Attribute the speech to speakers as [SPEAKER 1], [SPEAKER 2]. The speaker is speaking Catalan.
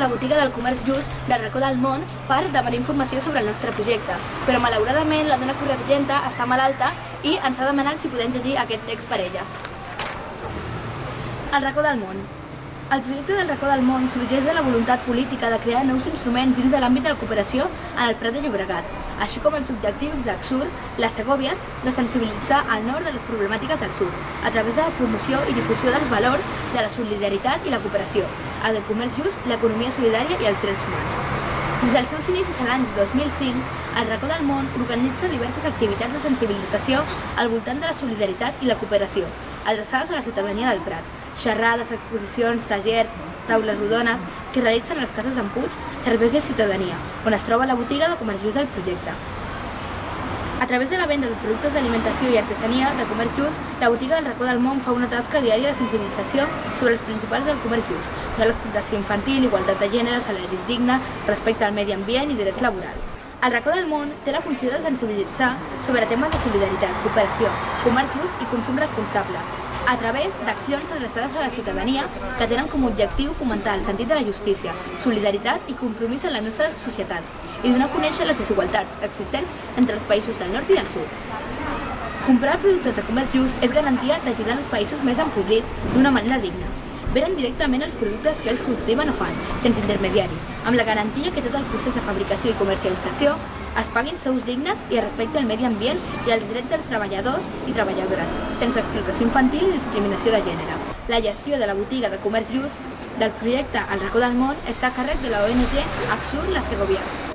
[SPEAKER 1] la botiga del comerç just del racó del món per demanar informació sobre el nostre projecte, però malauradament la dona corregenta està malalta i ens ha demanat si podem llegir aquest text per ella. El racó del món. El projecte del racó del món sorgeix de la voluntat política de crear nous instruments dins de l'àmbit de la cooperació en el Prat de Llobregat, així com els objectius d'Acsur, les Segòvies, de sensibilitzar el nord de les problemàtiques del sud, a través de la promoció i difusió dels valors de la solidaritat i la cooperació, el comerç just, l'economia solidària i els drets humans. Des dels seus inicis a l'any 2005, el Racó del Món organitza diverses activitats de sensibilització al voltant de la solidaritat i la cooperació, adreçades a la ciutadania del Prat, xerrades, exposicions, tallers, taules rodones que realitzen a les cases d'en Puig, serveis de ciutadania, on es troba la botiga de comerç just del projecte. A través de la venda de productes d'alimentació i artesania de comerç just, la botiga del Racó del Món fa una tasca diària de sensibilització sobre els principals del comerç just, de l'explotació infantil, igualtat de gènere, salaris dignes, respecte al medi ambient i drets laborals. El Racó del Món té la funció de sensibilitzar sobre temes de solidaritat, cooperació, comerç just i consum responsable, a través d'accions adreçades a la ciutadania que tenen com a objectiu fomentar el sentit de la justícia, solidaritat i compromís en la nostra societat i donar a conèixer les desigualtats existents entre els països del nord i del sud. Comprar productes de comerç just és garantia d'ajudar els països més empobrits d'una manera digna. Venen directament els productes que ells cultiven o fan, sense intermediaris, amb la garantia que tot el procés de fabricació i comercialització es paguin sous dignes i es respecti el medi ambient i els drets dels treballadors i treballadores, sense explotació infantil i discriminació de gènere. La gestió de la botiga de comerç just del projecte El Racó del Món està a càrrec de la ONG Acsur, les Segòvies.